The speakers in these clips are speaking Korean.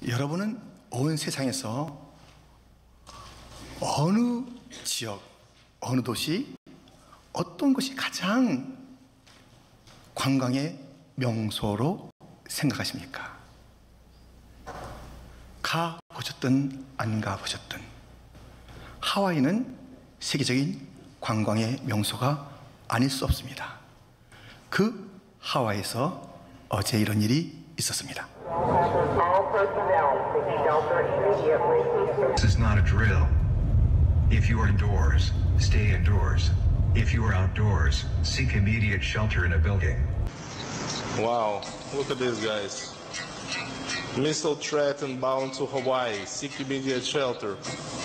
여러분은 온 세상에서 어느 지역, 어느 도시, 어떤 것이 가장 관광의 명소로 생각하십니까? 가보셨든 안 가보셨든 하와이는 세계적인 관광의 명소가 아닐 수 없습니다. 그 하와이에서 어제 이런 일이 있었습니다. This is not a drill. If you are indoors, stay indoors. If you are outdoors, seek immediate shelter in a building. Wow, look at these guys. Missile threat inbound to Hawaii. Seek immediate shelter.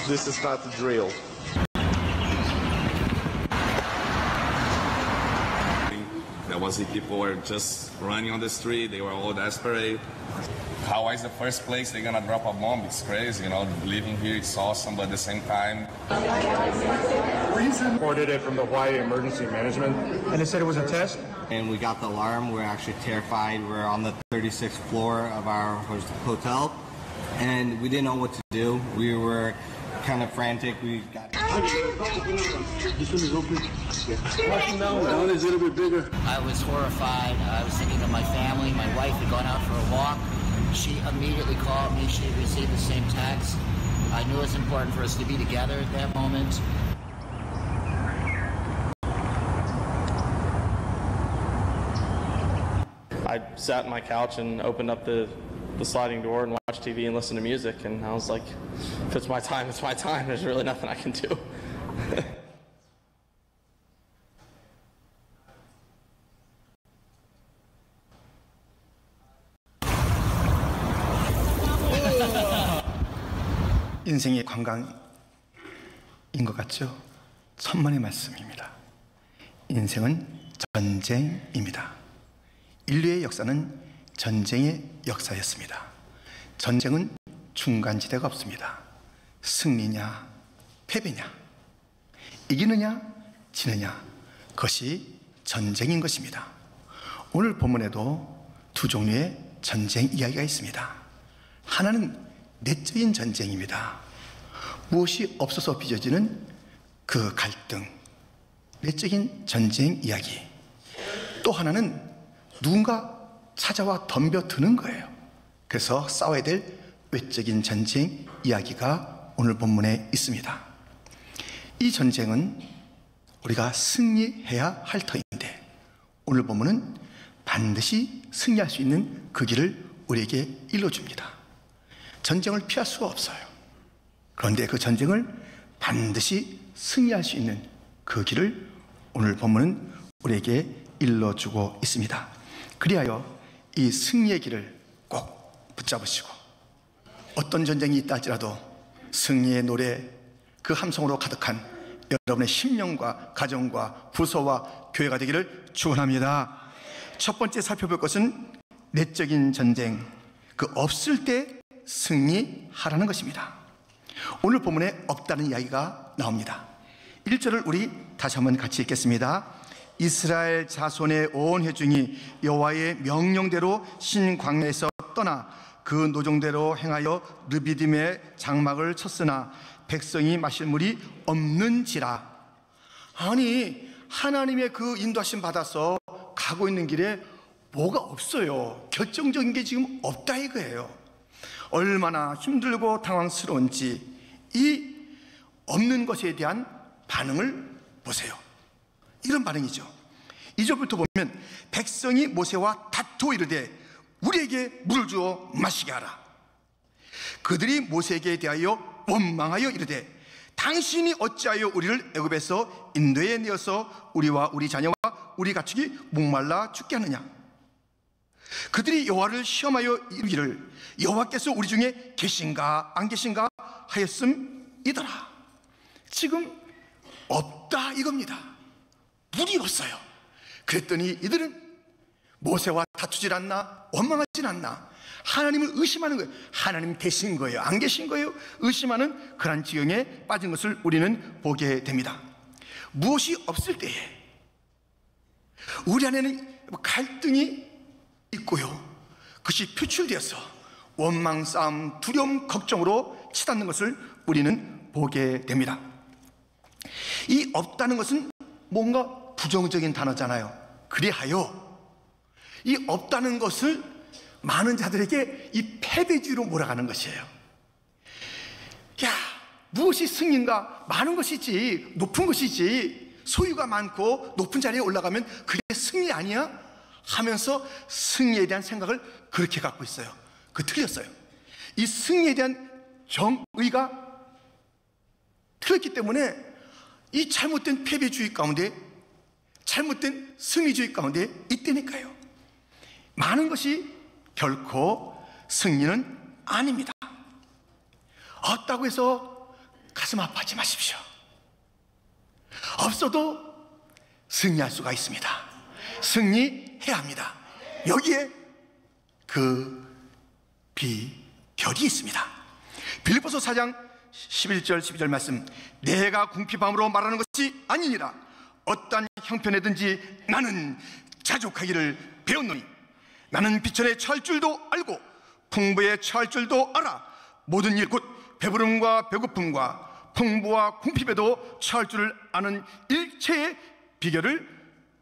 This is not a drill. There was people were just running on the street. They were all desperate. Hawaii is the first place they're gonna drop a bomb. It's crazy, you know. Living here, it's awesome, but at the same time. Reported it from the Hawaii Emergency Management, and they said it was a test. And we got the alarm. We're actually terrified. We're on the 36th floor of our hotel, and we didn't know what to do. We were kind of frantic. We got. This one is open. Down is a little bit bigger. I was horrified. I was thinking of my family. My wife had gone out for a walk. She immediately called me. She had received the same text. I knew it was important for us to be together at that moment. I sat on my couch and opened up the sliding door and watched TV and listened to music, and I was like, if it's my time, it's my time. There's really nothing I can do. 인생의 관광인 것 같죠? 천만의 말씀입니다. 인생은 전쟁입니다. 인류의 역사는 전쟁의 역사였습니다. 전쟁은 중간지대가 없습니다. 승리냐 패배냐, 이기느냐 지느냐, 그것이 전쟁인 것입니다. 오늘 본문에도 두 종류의 전쟁 이야기가 있습니다. 하나는 내적인 전쟁입니다. 무엇이 없어서 빚어지는 그 갈등, 내적인 전쟁 이야기. 또 하나는 누군가 찾아와 덤벼드는 거예요. 그래서 싸워야 될 외적인 전쟁 이야기가 오늘 본문에 있습니다. 이 전쟁은 우리가 승리해야 할 터인데, 오늘 본문은 반드시 승리할 수 있는 그 길을 우리에게 일러줍니다. 전쟁을 피할 수가 없어요. 그런데 그 전쟁을 반드시 승리할 수 있는 그 길을 오늘 본문은 우리에게 일러주고 있습니다. 그리하여 이 승리의 길을 꼭 붙잡으시고, 어떤 전쟁이 있다 할지라도 승리의 노래, 그 함성으로 가득한 여러분의 심령과 가정과 부서와 교회가 되기를 축원합니다. 첫 번째 살펴볼 것은 내적인 전쟁, 그 없을 때 승리하라는 것입니다. 오늘 본문에 없다는 이야기가 나옵니다. 1절을 우리 다시 한번 같이 읽겠습니다. 이스라엘 자손의 온 회중이 여호와의 명령대로 신광야에서 떠나 그 노종대로 행하여 르비딤의 장막을 쳤으나 백성이 마실 물이 없는지라. 아니, 하나님의 그 인도하심 받아서 가고 있는 길에 뭐가 없어요. 결정적인 게 지금 없다 이거예요. 얼마나 힘들고 당황스러운지 이 없는 것에 대한 반응을 보세요. 이런 반응이죠. 2절부터 보면 백성이 모세와 다투어 이르되 우리에게 물을 주어 마시게 하라. 그들이 모세에게 대하여 원망하여 이르되 당신이 어찌하여 우리를 애굽에서 인도에 내어서 우리와 우리 자녀와 우리 가축이 목말라 죽게 하느냐. 그들이 여호와를 시험하여 이르기를 여호와께서 우리 중에 계신가 안 계신가 하였음이더라. 지금 없다 이겁니다. 물이 없어요. 그랬더니 이들은 모세와 다투질 않나, 원망하진 않나, 하나님을 의심하는 거예요. 하나님 계신 거예요, 안 계신 거예요? 의심하는 그런 지경에 빠진 것을 우리는 보게 됩니다. 무엇이 없을 때에 우리 안에는 갈등이 있고요, 그것이 표출되어서 원망, 싸움, 두려움, 걱정으로 치닫는 것을 우리는 보게 됩니다. 이 없다는 것은 뭔가 부정적인 단어잖아요. 그리하여 이 없다는 것을 많은 자들에게 이 패배주의로 몰아가는 것이에요. 야, 무엇이 승리인가? 많은 것이지, 높은 것이지, 소유가 많고 높은 자리에 올라가면 그게 승리 아니야? 하면서 승리에 대한 생각을 그렇게 갖고 있어요. 그 틀렸어요. 이 승리에 대한 정의가 틀렸기 때문에 이 잘못된 패배주의 가운데, 잘못된 승리주의 가운데 있다니까요. 많은 것이 결코 승리는 아닙니다. 없다고 해서 가슴 아파하지 마십시오. 없어도 승리할 수가 있습니다. 승리해야 합니다. 여기에 그 비결이 있습니다. 빌립보서 4장 11절 12절 말씀, 내가 궁핍함으로 말하는 것이 아니니라. 어떠한 형편에든지 나는 자족하기를 배웠노니 나는 비천에 처할 줄도 알고 풍부에 처할 줄도 알아. 모든 일 곧 배부름과 배고픔과 풍부와 궁핍에도 처할 줄을 아는 일체의 비결을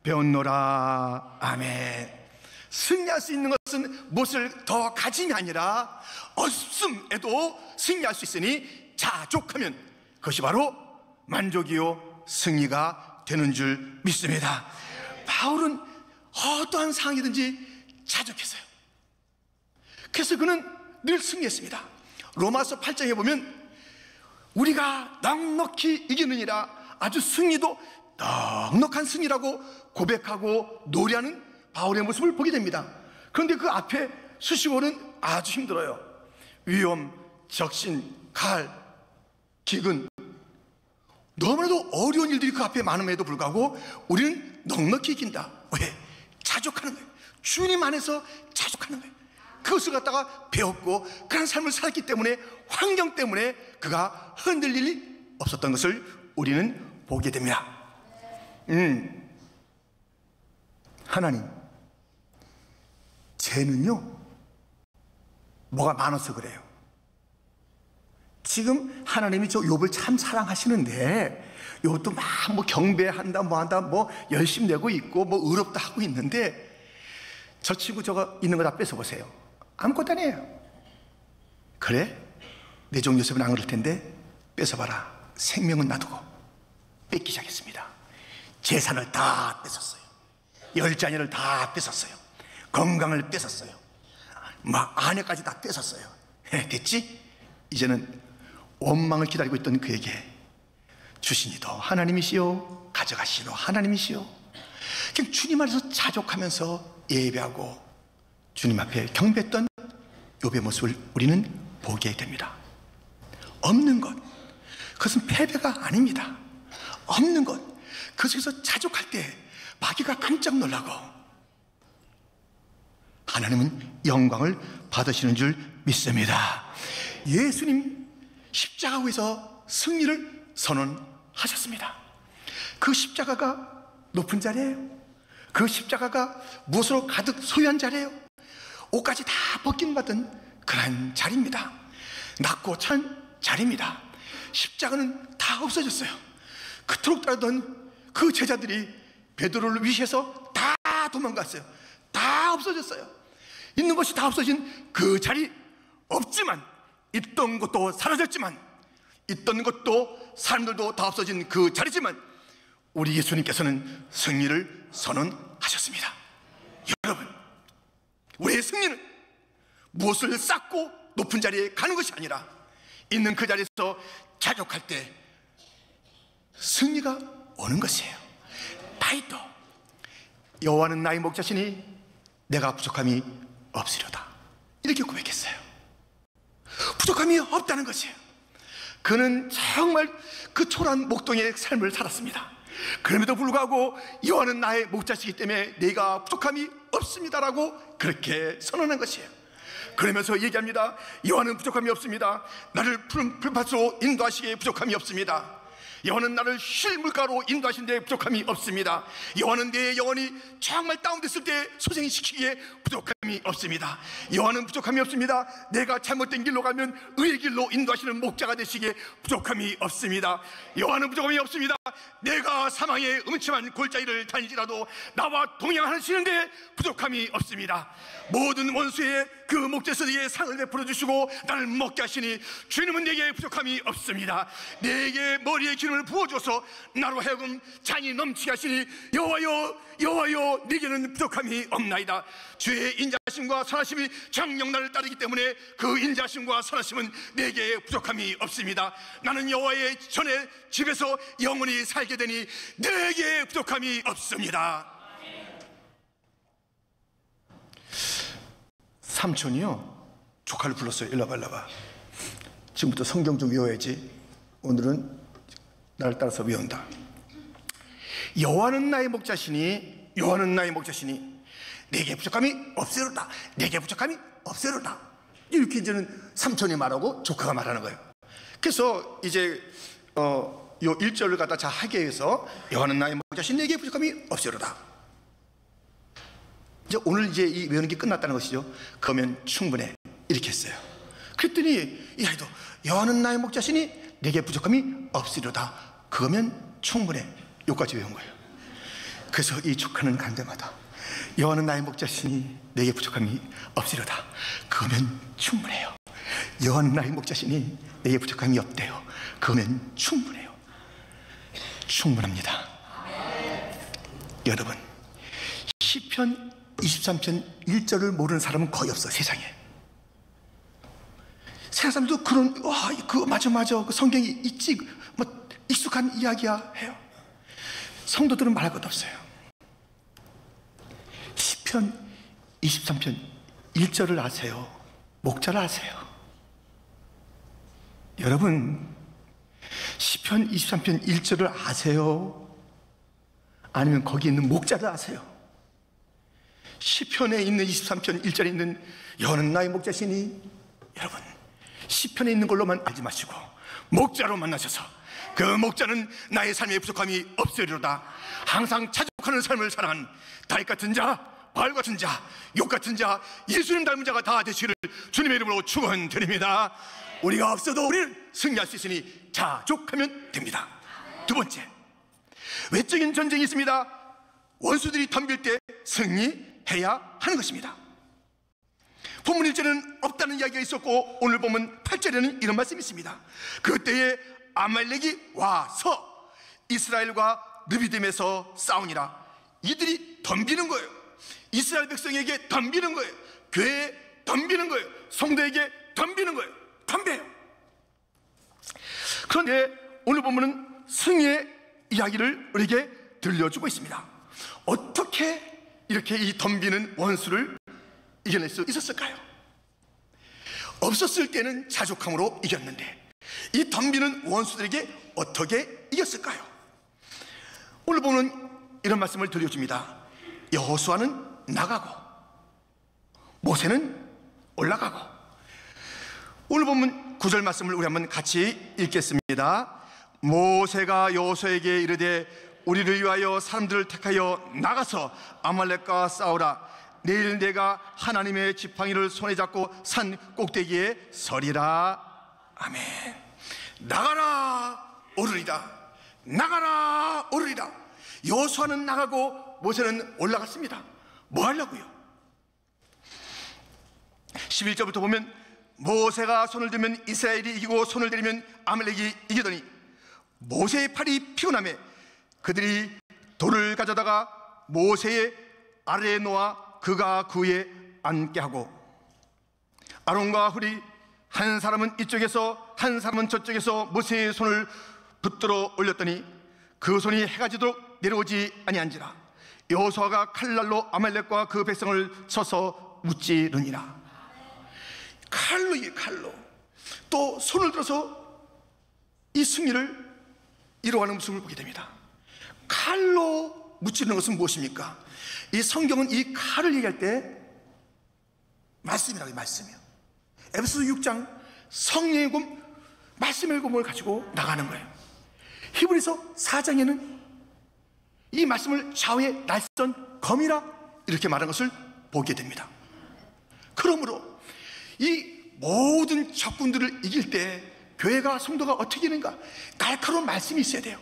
배웠노라. 아멘. 승리할 수 있는 것은 무엇을 더 가짐이 아니라 없음에도 승리할 수 있으니 자족하면 그것이 바로 만족이요 승리가 되는 줄 믿습니다. 바울은 어떠한 상황이든지 자족했어요. 그래서 그는 늘 승리했습니다. 로마서 8장에 보면 우리가 넉넉히 이기느니라, 아주 승리도 넉넉한 승리라고 고백하고 노래하는 바울의 모습을 보게 됩니다. 그런데 그 앞에 수식어는 아주 힘들어요. 위험, 적신, 칼, 기근, 너무나도 어려운 일들이 그 앞에 많음에도 불구하고 우리는 넉넉히 이긴다. 왜? 자족하는 거예요. 주님 안에서 자족하는 거예요. 그것을 갖다가 배웠고 그런 삶을 살았기 때문에, 환경 때문에 그가 흔들릴 일이 없었던 것을 우리는 보게 됩니다. 하나님, 쟤는요 뭐가 많아서 그래요. 지금 하나님이 저 욥을 참 사랑하시는데 욥도 막 뭐 경배한다 뭐한다 뭐 열심히 내고 있고 뭐 의롭다 하고 있는데 저 친구 저거 있는 거 다 뺏어보세요. 아무것도 아니에요. 그래? 내 종 요셉은 안 그럴 텐데 뺏어봐라. 생명은 놔두고 뺏기 시작했습니다. 재산을 다 뺏었어요. 열자녀를 다 뺏었어요. 건강을 뺏었어요. 막 아내까지 다 뺏었어요. 됐지? 이제는 원망을 기다리고 있던 그에게 주시니도 하나님이시요 가져가시니도 하나님이시요, 그냥 주님 안에서 자족하면서 예배하고 주님 앞에 경배했던 욥의 모습을 우리는 보게 됩니다. 없는 것, 그것은 패배가 아닙니다. 없는 것, 그것에서 자족할 때 마귀가 깜짝 놀라고 하나님은 영광을 받으시는 줄 믿습니다. 예수님 십자가 위에서 승리를 선언하셨습니다. 그 십자가가 높은 자리예요. 그 십자가가 무엇으로 가득 소유한 자리예요. 옷까지 다 벗긴 받은 그런 자리입니다. 낮고 찬 자리입니다. 십자가는 다 없어졌어요. 그토록 따르던 그 제자들이 베드로를 위시해서 다 도망갔어요. 다 없어졌어요. 있는 것이 다 없어진 그 자리, 없지만 있던 것도 사라졌지만 있던 것도 사람들도 다 없어진 그 자리지만 우리 예수님께서는 승리를 선언하셨습니다. 여러분, 우리의 승리는 무엇을 쌓고 높은 자리에 가는 것이 아니라 있는 그 자리에서 자족할 때 승리가 오는 것이에요. 다윗도 여호와는 나의 목자시니 내가 부족함이 없으려다, 이렇게 고백했어요. 부족함이 없다는 것이에요. 그는 정말 그 초라한 목동의 삶을 살았습니다. 그럼에도 불구하고 여호와는 나의 목자시기 때문에 내가 부족함이 없습니다라고 그렇게 선언한 것이에요. 그러면서 얘기합니다. 여호와는 부족함이 없습니다. 나를 푸른 풀밭으로 인도하시기에 부족함이 없습니다. 여호와는 나를 쉴 물가로 인도하신 데 부족함이 없습니다. 여호와는 내 영혼이 정말 다운됐을 때 소생시키기에 부족함이 없습니다. 여호와는 부족함이 없습니다. 내가 잘못된 길로 가면 의의 길로 인도하시는 목자가 되시기에 부족함이 없습니다. 여호와는 부족함이 없습니다. 내가 사망의 음침한 골짜기를 다니지라도 나와 동행하시는데 부족함이 없습니다. 모든 원수의 그 목자들에게 상을 베풀어 주시고 나를 먹게 하시니 주님은 내게 부족함이 없습니다. 내게 머리에 기름을 부어줘서 나로 하여금 잔이 넘치게 하시니 여호와여 여호와여 내게는 부족함이 없나이다. 주의 인자하심과 선하심이 정녕 나를 따르기 때문에 그 인자하심과 선하심은 내게 부족함이 없습니다. 나는 여호와의 전에 집에서 영원히 살게 되니 내게 부족함이 없습니다. 삼촌이요 조카를 불렀어요. 일로 와봐. 지금부터 성경 좀 외워야지. 오늘은 나를 따라서 외운다. 여호와는 나의 목자시니 여호와는 나의 목자시니 내게 부족함이 없으리로다. 내게 부족함이 없으리로다. 이렇게 이제는 삼촌이 말하고 조카가 말하는 거예요. 그래서 이제 요 1절을 갖다 잘 하게 해서 여호와는 나의 목자시니 내게 부족함이 없으리로다. 이제 오늘 이제 이 외우는 게 끝났다는 것이죠. 그러면 충분해. 이렇게 했어요. 그랬더니 이 아이도 여호와는 나의 목자시니 내게 부족함이 없으리로다. 그러면 충분해. 여기까지 외운 거예요. 그래서 이 조카는 갈 때마다 여호와는 나의 목자시니 내게 부족함이 없으리로다. 그러면 충분해요. 여호와는 나의 목자시니 내게 부족함이 없대요. 그러면 충분해요. 충분합니다. 여러분, 시편 23편 1절을 모르는 사람은 거의 없어. 세상에. 세상 사람도 그런 맞아 그 성경이 있지 뭐 익숙한 이야기야 해요. 성도들은 말할 것도 없어요. 시편 23편 1절을 아세요? 목자를 아세요? 여러분, 시편 23편 1절을 아세요? 아니면 거기 있는 목자를 아세요? 시편에 있는 23편 1절에 있는 여호와는 나의 목자시니, 여러분 시편에 있는 걸로만 알지 마시고 목자로 만나셔서 그 목자는 나의 삶의 부족함이 없으리로다. 항상 자족하는 삶을 살아가는 다윗 같은 자, 바울 같은 자, 욥 같은 자, 예수님 닮은 자가 다 되시기를 주님의 이름으로 축원드립니다. 우리가 없어도 우리는 승리할 수 있으니 자족하면 됩니다. 두 번째, 외적인 전쟁이 있습니다. 원수들이 덤빌 때 승리해야 하는 것입니다. 본문 1절에는 없다는 이야기가 있었고, 오늘 보면 8절에는 이런 말씀이 있습니다. 그때에 아말렉이 와서 이스라엘과 르비딤에서 싸우니라. 이들이 덤비는 거예요. 이스라엘 백성에게 덤비는 거예요. 교회에 덤비는 거예요. 성도에게 덤비는 거예요. 덤벼요. 그런데 오늘 보면은 승리의 이야기를 우리에게 들려주고 있습니다. 어떻게 이렇게 이 덤비는 원수를 이겨낼 수 있었을까요? 없었을 때는 자족함으로 이겼는데 이 덤비는 원수들에게 어떻게 이겼을까요? 오늘 보면 이런 말씀을 들려줍니다. 여호수아는 나가고 모세는 올라가고. 오늘 보면 9절 말씀을 우리 한번 같이 읽겠습니다. 모세가 여호수아에게 이르되 우리를 위하여 사람들을 택하여 나가서 아말렉과 싸우라. 내일 내가 하나님의 지팡이를 손에 잡고 산 꼭대기에 서리라. 아멘. 나가라 오르리다. 나가라 오르리다. 여호수아는 나가고 모세는 올라갔습니다. 뭐 하려고요? 11절부터 보면 모세가 손을 들면 이스라엘이 이기고 손을 내리면 아말렉이 이기더니 모세의 팔이 피곤하며 그들이 돌을 가져다가 모세의 아래에 놓아 그가 그 위에 앉게 하고 아론과 훌이 한 사람은 이쪽에서 한 사람은 저쪽에서 모세의 손을 붙들어 올렸더니 그 손이 해가 지도록 내려오지 아니한지라. 여호수아가 칼날로 아말렉과 그 백성을 쳐서 무찌르니라. 칼로 또 손을 들어서 이 승리를 이루어가는 모습을 보게 됩니다. 칼로 무찌르는 것은 무엇입니까? 이 성경은 이 칼을 얘기할 때 말씀이라고. 말씀이요. 에베소서 6장 성령의 검, 말씀의 검을 가지고 나가는 거예요. 히브리서 4장에는 이 말씀을 좌우의 날선 검이라 이렇게 말한 것을 보게 됩니다. 그러므로 이 모든 적군들을 이길 때 교회가, 성도가 어떻게 되는가? 날카로운 말씀이 있어야 돼요.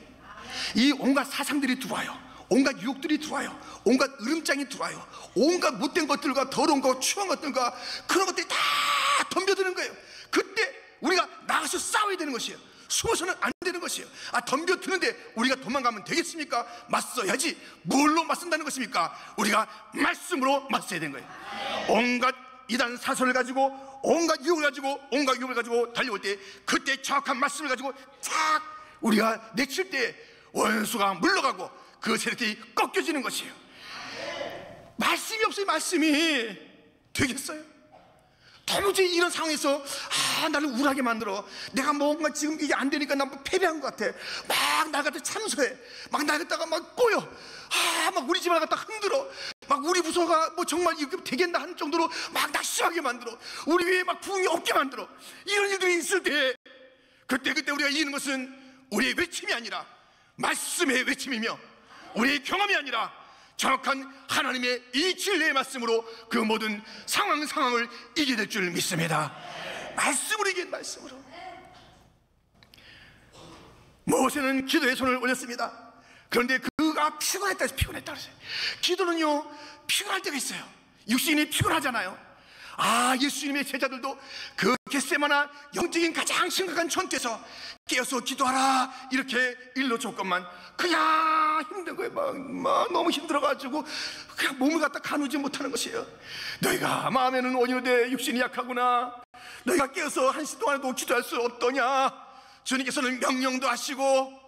이 온갖 사상들이 들어와요. 온갖 유혹들이 들어와요. 온갖 으름장이 들어와요. 온갖 못된 것들과 더러운 것, 추한 것들과 그런 것들이 다 덤벼드는 거예요. 그때 우리가 나가서 싸워야 되는 것이에요. 숨어서는 안 되는 것이에요. 덤벼드는데 우리가 도망가면 되겠습니까? 맞서야지. 뭘로 맞선다는 것입니까? 우리가 말씀으로 맞서야 되는 거예요. 온갖 이단 사선을 가지고, 온갖 유혹을 가지고, 온갖 유혹을 가지고 달려올 때, 그때 정확한 말씀을 가지고 착 우리가 내칠 때 원수가 물러가고 그 세력들이 꺾여지는 것이에요. 말씀이 없어요. 말씀이 되겠어요? 도무지 이런 상황에서 나를 우울하게 만들어. 내가 뭔가 지금 이게 안 되니까 난 패배한 것 같아. 막 날 갖다 참소해. 막 날 갖다가 막 꼬여. 막 우리 집을 갖다 흔들어. 막 우리 부서가 뭐 정말 이렇게 되겠나 하는 정도로 막 낙심하게 만들어. 우리 위에 막 부흥이 없게 만들어. 이런 일들이 있을 때 그때 우리가 이기는 것은 우리의 외침이 아니라 말씀의 외침이며, 우리의 경험이 아니라 정확한 하나님의 이 진리의 말씀으로 그 모든 상황을 이기게 될 줄 믿습니다. 말씀으로 이긴 말씀으로. 모세는 기도에 손을 올렸습니다. 그런데 그가 피곤했다 그랬어요. 기도는요, 피곤할 때가 있어요. 육신이 피곤하잖아요. 예수님의 제자들도 그 겟세마나 영적인 가장 심각한 전투에서 깨어서 기도하라 이렇게 일러줬건만 그냥 힘든 거예요. 막 너무 힘들어가지고 그냥 몸을 갖다 가누지 못하는 것이에요. 너희가 마음에는 온유되 육신이 약하구나. 너희가 깨어서 한 시 동안에도 기도할 수 없더냐. 주님께서는 명령도 하시고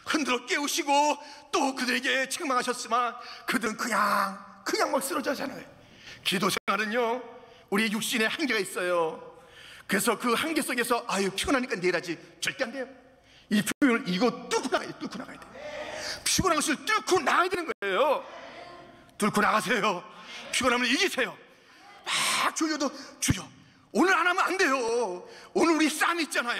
흔들어 깨우시고 또 그들에게 책망하셨지만 그들은 그냥 막 쓰러져잖아요. 기도 생활은요, 우리 육신에 한계가 있어요. 그래서 그 한계 속에서 피곤하니까 내일 하지, 절대 안 돼요. 이 피곤을 이거 뚫고 나가야 돼요. 피곤한 것을 뚫고 나가야 되는 거예요. 뚫고 나가세요. 피곤함을 이기세요. 막 졸려도 졸려. 오늘 안 하면 안 돼요. 오늘 우리 싸움이 있잖아요.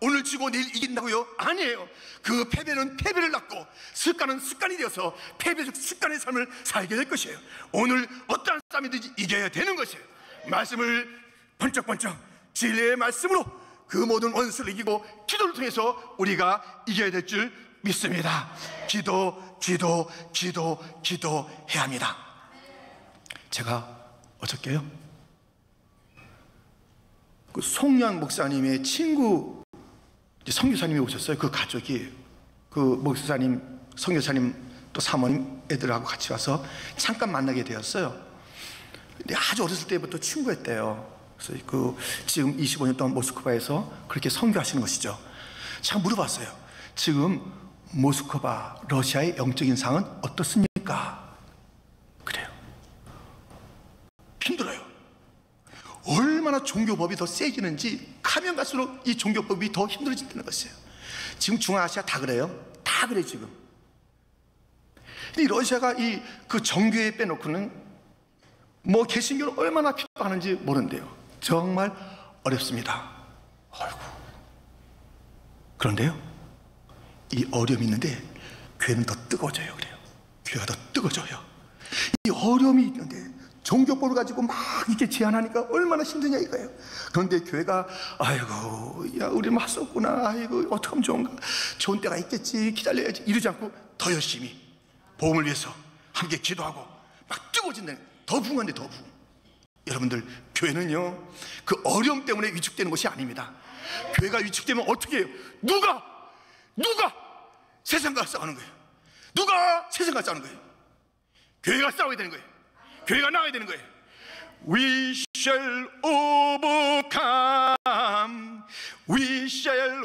오늘 지고 내일 이긴다고요? 아니에요. 그 패배는 패배를 낳고 습관은 습관이 되어서 패배적 습관의 삶을 살게 될 것이에요. 오늘 어떠한 싸움이든지 이겨야 되는 것이에요. 말씀을 번쩍번쩍 진리의 말씀으로 그 모든 원수를 이기고 기도를 통해서 우리가 이겨야 될 줄 믿습니다. 기도해야 합니다. 제가 어저께요, 그 송양 목사님의 친구 선교사님이 오셨어요. 그 가족이 그 목사님, 선교사님 또 사모님 애들하고 같이 와서 잠깐 만나게 되었어요. 근데 아주 어렸을 때부터 친구였대요. 그래서 그 지금 25년 동안 모스크바에서 그렇게 선교하시는 것이죠. 제가 물어봤어요. 지금 모스크바 러시아의 영적인 상황은 어떻습니까? 그래요. 힘들어요. 얼마나 종교법이 더 세지는지 가면 갈수록 이 종교법이 더 힘들어진다는 것이에요. 지금 중앙아시아 다 그래요. 다 그래 지금. 근데 러시아가 그 정교회 빼놓고는 뭐 개신교를 얼마나 핍박하는지 모르는데요. 정말 어렵습니다. 아이고. 그런데요, 이 어려움이 있는데 교회는 더 뜨거워져요. 그래요. 교회가 더 뜨거워져요. 이 어려움이 있는데 종교법을 가지고 막 이렇게 제안하니까 얼마나 힘드냐 이거예요. 그런데 교회가 우리 맞섰구나. 어떡하면 좋은가. 좋은 때가 있겠지. 기다려야지. 이러지 않고 더 열심히 복음을 위해서 함께 기도하고 막 뜨거워진다는 거예요. 더 부흥한데 더 부흥. 여러분들, 교회는요, 그 어려움 때문에 위축되는 것이 아닙니다. 교회가 위축되면 어떻게 해요? 누가 세상과 싸우는 거예요. 누가 세상과 싸우는 거예요? 교회가 싸워야 되는 거예요. 교회가 나가야 되는 거예요. We shall overcome. We shall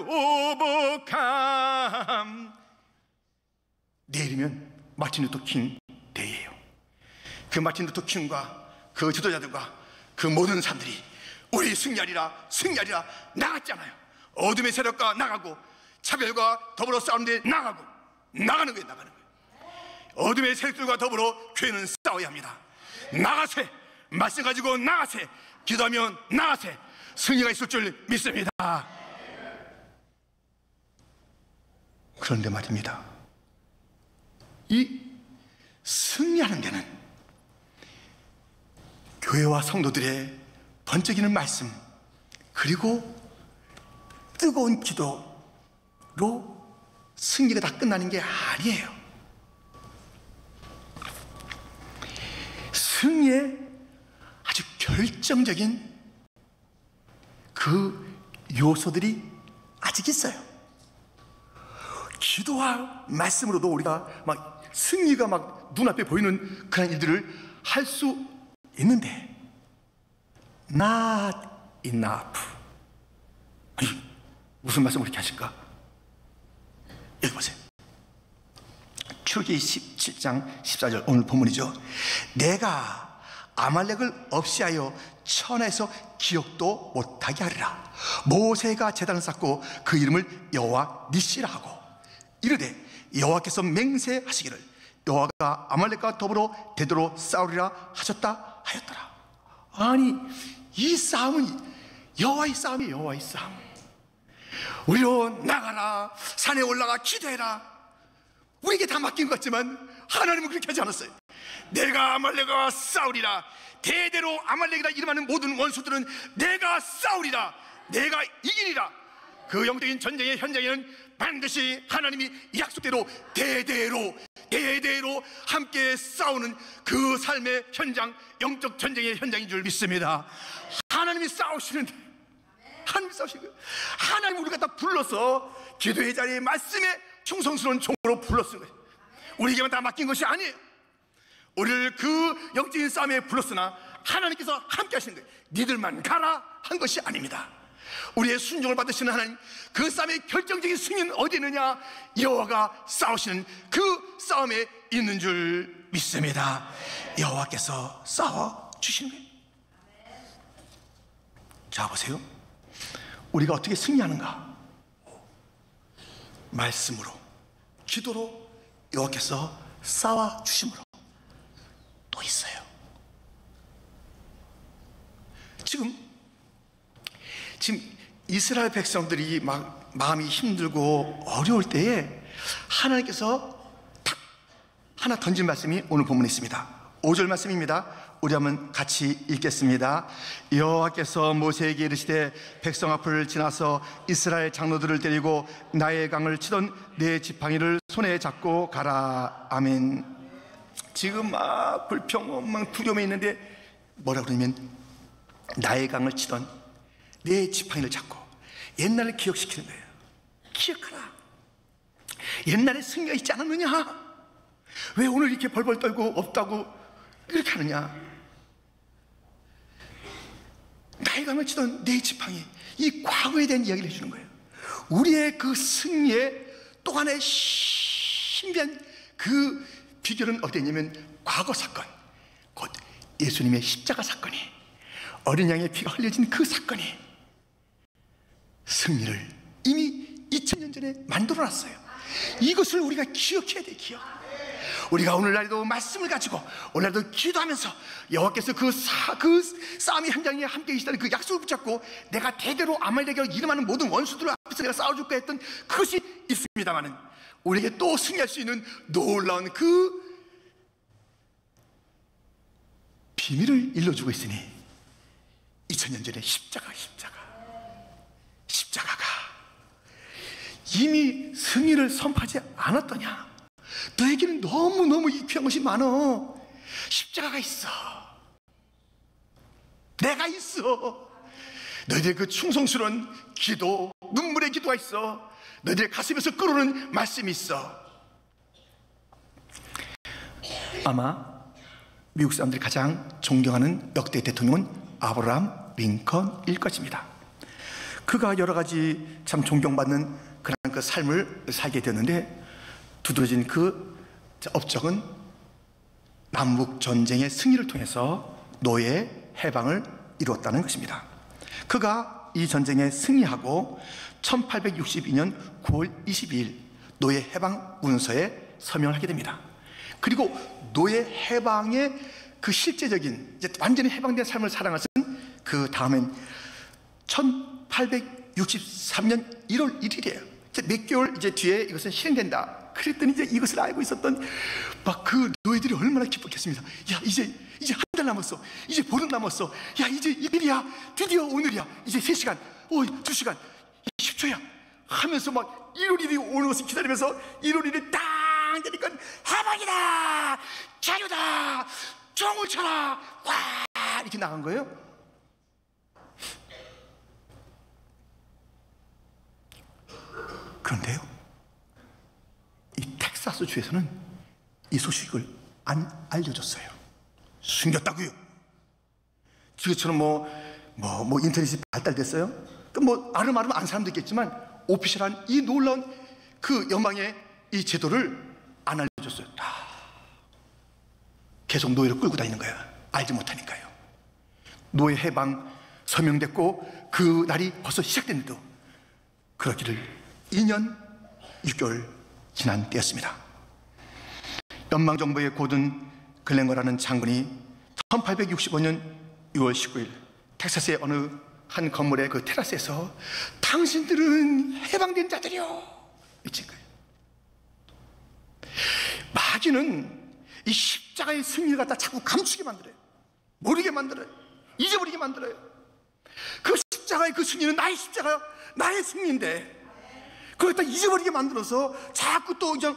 overcome. 내일이면 마틴 루터 킹 데이예요. 그 마틴 루터 킹과 그 지도자들과 그 모든 사람들이 우리 승리하리라 나갔잖아요. 어둠의 세력과 나가고 차별과 더불어 싸우는데 나가는 거예요. 어둠의 세력들과 더불어 교회는 싸워야 합니다. 나가세. 말씀 가지고 나가세. 기도하면 나가세. 승리가 있을 줄 믿습니다. 그런데 말입니다, 이 승리하는 데는 교회와 성도들의 번쩍이는 말씀, 그리고 뜨거운 기도로 승리가 다 끝나는 게 아니에요. 승리의 아주 결정적인 그 요소들이 아직 있어요. 기도와 말씀으로도 우리가 막 승리가 막 눈앞에 보이는 그런 일들을 할 수 있는데, not enough. 무슨 말씀을 그렇게 하실까? 여기 보세요. 출애굽기 17장 14절, 오늘 본문이죠. 내가 아말렉을 없이하여 천하에서 기억도 못하게 하리라. 모세가 제단을 쌓고 그 이름을 여호와 니시라 하고 이르되 여호와께서 맹세하시기를 여호와가 아말렉과 더불어 대대로 싸우리라 하셨다 하였더라. 아니, 이 싸움은 여호와의 싸움이에요. 여호와의 싸움. 우리로 나가라, 산에 올라가 기도해라, 우리에게 다 맡긴 것 같지만 하나님은 그렇게 하지 않았어요. 내가 아말렉과 싸우리라. 대대로 아말렉이라 이름하는 모든 원수들은 내가 싸우리라. 내가 이기리라. 그 영적인 전쟁의 현장에는 반드시 하나님이 약속대로 대대로 함께 싸우는 그 삶의 현장, 영적 전쟁의 현장인 줄 믿습니다. 하나님이 싸우시는데, 하나님이 싸우시는 거예요. 하나님 우리가 다 불러서 기도의 자리에 말씀에 충성스러운 종으로 불렀은 거예요. 우리에게만 다 맡긴 것이 아니에요. 우리를 그 영적인 싸움에 불렀으나 하나님께서 함께 하시는 거예요. 니들만 가라 한 것이 아닙니다. 우리의 순종을 받으시는 하나님, 그 싸움의 결정적인 승리는 어디 있느냐? 여호와가 싸우시는 그 싸움에 있는 줄 믿습니다. 여호와께서 싸워 주시는 거예요. 자, 보세요. 우리가 어떻게 승리하는가? 말씀으로, 기도로, 여호와께서 싸워 주심으로 또 있어요. 지금 이스라엘 백성들이 막 마음이 힘들고 어려울 때에 하나님께서 딱 하나 던진 말씀이 오늘 본문에 있습니다. 5절 말씀입니다. 우리 한번 같이 읽겠습니다. 여호와께서 모세에게 이르시되 백성 앞을 지나서 이스라엘 장로들을 데리고 나의 강을 치던 네 지팡이를 손에 잡고 가라. 아멘. 지금 막 불평, 막 두려움에 있는데 뭐라 그러냐면 나의 강을 치던 네 지팡이를 잡고 옛날을 기억시키는 거예요. 기억하라. 옛날에 승리가 있지 않았느냐? 왜 오늘 이렇게 벌벌 떨고 없다고 이렇게 하느냐? 나의 강을 치던 네 지팡이, 이 과거에 대한 이야기를 해주는 거예요. 우리의 그 승리의 또 하나의 신비한 그 비결은 어디냐면 과거 사건, 곧 예수님의 십자가 사건이, 어린 양의 피가 흘려진 그 사건이 승리를 이미 2000년 전에 만들어놨어요. 이것을 우리가 기억해야 돼요. 기억. 우리가 오늘날에도 말씀을 가지고 오늘날도 기도하면서 여호와께서 그 싸움의 현장에 함께 계시다는 그 약속을 붙잡고 내가 대대로 아말렉이라고 이름하는 모든 원수들 앞에서 내가 싸워줄 거야 했던 그것이 있습니다마는 우리에게 또 승리할 수 있는 놀라운 그 비밀을 일러주고 있으니 2000년 전에 십자가가 이미 승리를 선포하지 않았더냐? 너에게는 너무너무 귀한 것이 많어. 십자가가 있어. 내가 있어. 너희들의 그 충성스러운 기도, 눈물의 기도가 있어. 너희들의 가슴에서 끓어오르는 말씀이 있어. 아마 미국 사람들이 가장 존경하는 역대 대통령은 아브라함 링컨일 것입니다. 그가 여러 가지 참 존경받는 그런 그 삶을 살게 되었는데 두드러진 그 업적은 남북 전쟁의 승리를 통해서 노예 해방을 이루었다는 것입니다. 그가 이 전쟁에 승리하고 1862년 9월 22일 노예 해방 문서에 서명을 하게 됩니다. 그리고 노예 해방의 그 실제적인 이제 완전히 해방된 삶을 살아가신 그 다음엔 1863년 1월 1일이에요. 몇 개월 이제 뒤에 이것은 실행된다. 그랬더니 이제 이것을 알고 있었던 막 그 노예들이 얼마나 기뻤겠습니다. 야, 이제 한 달 남았어. 이제 보름 남았어. 야, 이제 일이야. 드디어 오늘이야. 이제 3시간, 2시간, 10초야. 하면서 막 1월일이 오는 것을 기다리면서 1월일이 땅 되니까 해방이다, 자유다, 종을 쳐라, 와, 이렇게 나간 거예요. 그런데요, 이 텍사스 주에서는 이 소식을 안 알려줬어요. 숨겼다고요. 지금처럼 뭐 인터넷이 발달됐어요. 뭐 아름아름 안 사람도 있겠지만 오피셜한 이 놀라운 그 영광의 이 제도를 안 알려줬어요. 다 계속 노예를 끌고 다니는 거야. 알지 못하니까요. 노예 해방 서명됐고 그 날이 벌써 시작됐는데도 그러기를 2년 6개월 지난 때였습니다. 연방정부의 고든 글랭거라는 장군이 1865년 6월 19일 텍사스의 어느 한 건물의 그 테라스에서 당신들은 해방된 자들이요 외친 거예요. 마귀는 이 십자가의 승리를 갖다 자꾸 감추게 만들어요. 모르게 만들어요. 잊어버리게 만들어요. 그 십자가의 그 승리는 나의 십자가요, 나의 승리인데 그걸 다 잊어버리게 만들어서 자꾸 또 이제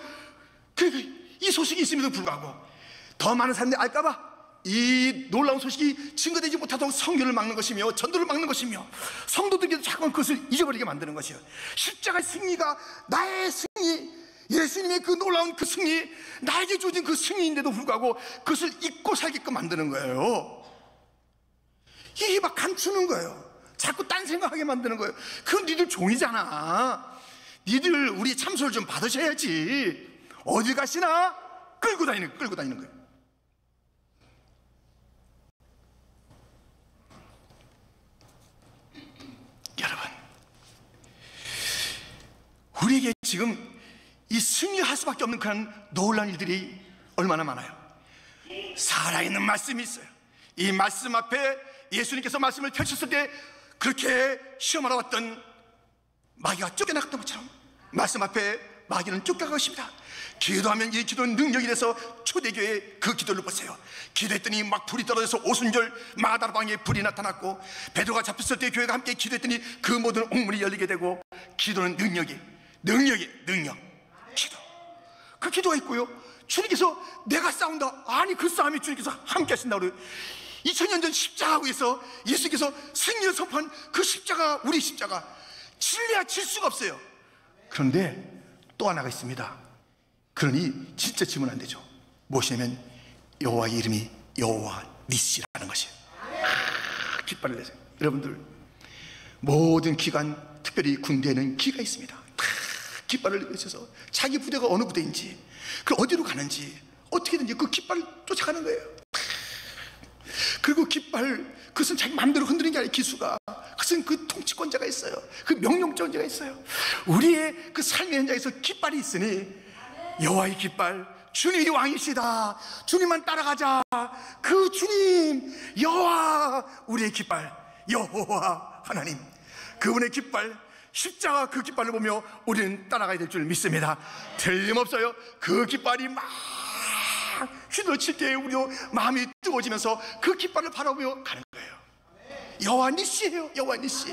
이 소식이 있음에도 불구하고 더 많은 사람들이 알까봐 이 놀라운 소식이 증거되지 못하도록 성교를 막는 것이며 전도를 막는 것이며 성도들에게도 자꾸 그것을 잊어버리게 만드는 것이에요. 십자가의 승리가 나의 승리, 예수님의 그 놀라운 그 승리, 나에게 주어진 그 승리인데도 불구하고 그것을 잊고 살게끔 만드는 거예요. 이게 막 감추는 거예요. 자꾸 딴 생각하게 만드는 거예요. 그건 니들 종이잖아. 니들 우리 참소를 좀 받으셔야지. 어디 가시나 끌고 다니는 거예요. 여러분, 우리에게 지금 이 승리할 수밖에 없는 그런 놀라운 일들이 얼마나 많아요. 살아있는 말씀이 있어요. 이 말씀 앞에 예수님께서 말씀을 펼쳤을 때 그렇게 시험하러 왔던 마귀가 쫓겨나갔던 것처럼 말씀 앞에 마귀는 쫓겨갈 것입니다. 기도하면 이 기도는 능력이 돼서 초대교회의 그 기도를 보세요. 기도했더니 막 불이 떨어져서 오순절 마다방에 불이 나타났고 베드로가 잡혔을 때 교회가 함께 기도했더니 그 모든 옥문이 열리게 되고 기도는 능력 기도, 그 기도가 있고요. 주님께서 내가 싸운다, 아니 그 싸움이 주님께서 함께 하신다고 그래요. 2000년 전 십자가 위에서 예수께서 승리를 선포한 그 십자가, 우리 십자가 질려야 질 수가 없어요. 그런데 또 하나가 있습니다. 그러니 진짜 지면 안 되죠. 무엇이냐면 여호와의 이름이 여호와 니시라는 것이에요. 깃발을 내세요. 여러분들 모든 기관, 특별히 군대에는 기가 있습니다. 깃발을 내셔서 자기 부대가 어느 부대인지, 그 어디로 가는지 어떻게든지 그 깃발을 쫓아가는 거예요. 그리고 깃발, 그것은 자기 마음대로 흔드는 게 아니라 기수가, 그것은 그 통치권자가 있어요. 그 명령권자가 있어요. 우리의 그 삶의 현장에서 깃발이 있으니 여호와의 깃발, 주님이 왕이시다, 주님만 따라가자. 그 주님 여호와, 우리의 깃발 여호와 하나님, 그분의 깃발, 십자가 그 깃발을 보며 우리는 따라가야 될 줄 믿습니다. 틀림없어요. 그 깃발이 막 휘둘칠 때 우리 마음이 뜨거워지면서 그 깃발을 바라보며 가는 거예요. 여호와 니시예요. 여호와 니시.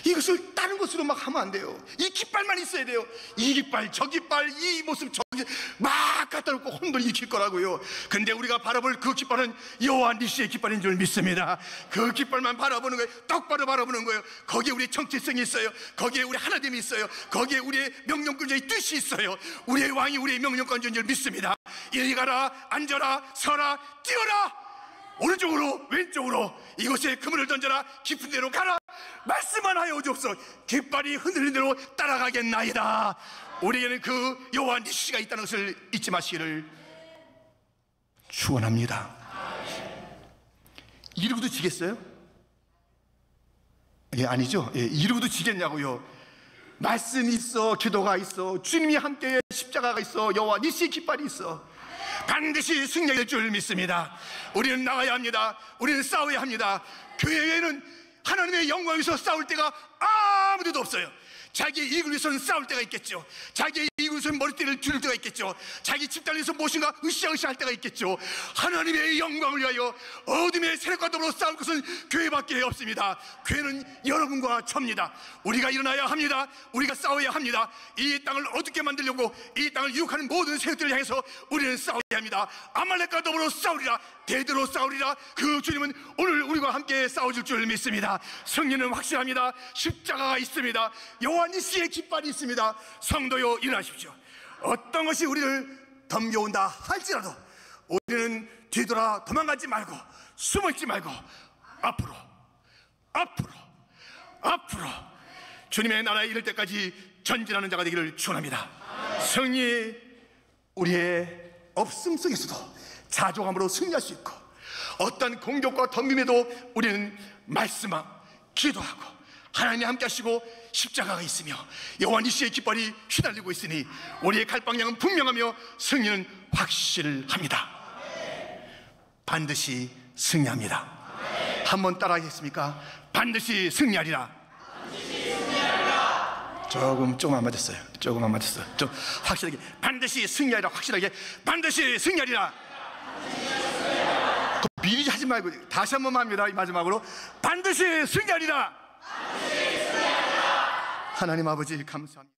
이것을 다른 것으로 막 하면 안 돼요. 이 깃발만 있어야 돼요. 이 깃발, 저 깃발, 이 모습, 저기 막 갖다 놓고 혼돈 일으킬 거라고요. 근데 우리가 바라볼 그 깃발은 여호와 니시의 깃발인 줄 믿습니다. 그 깃발만 바라보는 거예요. 똑바로 바라보는 거예요. 거기에 우리의 정체성이 있어요. 거기에 우리 하나됨이 있어요. 거기에 우리의 명령권자의 뜻이 있어요. 우리의 왕이 우리의 명령권자인 줄 믿습니다. 이리 가라, 앉아라, 서라, 뛰어라, 오른쪽으로 왼쪽으로, 이곳에 그물을 던져라, 깊은 데로 가라, 말씀만 하여 오옵소서. 깃발이 흔들리는 대로 따라가겠나이다. 우리에게는 그 여호와 니시가 있다는 것을 잊지 마시기를 축원합니다. 이러고도 지겠어요? 예, 아니죠. 예, 이러고도 지겠냐고요. 말씀이 있어, 기도가 있어, 주님이 함께 십자가가 있어, 여호와 니시 깃발이 있어. 반드시 승리할 줄 믿습니다. 우리는 나가야 합니다. 우리는 싸워야 합니다. 교회에는 하나님의 영광에서 싸울 때가 아무데도 없어요. 자기의 이익을 위해서는 싸울 때가 있겠죠. 자기의 이익을 위해서는 머리띠를 두를 때가 있겠죠. 자기 집단을 위해서 무엇인가 으쌰으쌰 할 때가 있겠죠. 하나님의 영광을 위하여 어둠의 세력과 더불어 싸울 것은 교회밖에 없습니다. 교회는 여러분과 저입니다. 우리가 일어나야 합니다. 우리가 싸워야 합니다. 이 땅을 어둡게 만들려고 이 땅을 유혹하는 모든 세력들을 향해서 우리는 싸워야 합니다. 아말렉과 더불어 싸우리라. 대대로 싸우리라. 그 주님은 오늘 우리와 함께 싸워줄 줄 믿습니다. 승리는 확실합니다. 십자가가 있습니다. 여호와 니시의 깃발이 있습니다. 성도여 일어나십시오. 어떤 것이 우리를 덤벼온다 할지라도 우리는 뒤돌아 도망가지 말고 숨어있지 말고 앞으로 주님의 나라에 이를 때까지 전진하는 자가 되기를 축원합니다. 승리, 우리의 없음 속에서도 자족함으로 승리할 수 있고 어떤 공격과 덤빔에도 우리는 말씀하고 기도하고 하나님이 함께 하시고 십자가가 있으며 여호와 니시의 깃발이 휘날리고 있으니 우리의 갈 방향은 분명하며 승리는 확실합니다. 반드시 승리합니다. 한번 따라하겠습니까? 반드시 승리하리라. 조금 안 맞았어요. 좀 확실하게 반드시 승리하리라. 확실하게 반드시 승리하리라. 미리 하지 말고 다시 한 번만 합니다. 마지막으로 반드시 승리하리라. 하나님 아버지 감사합니다.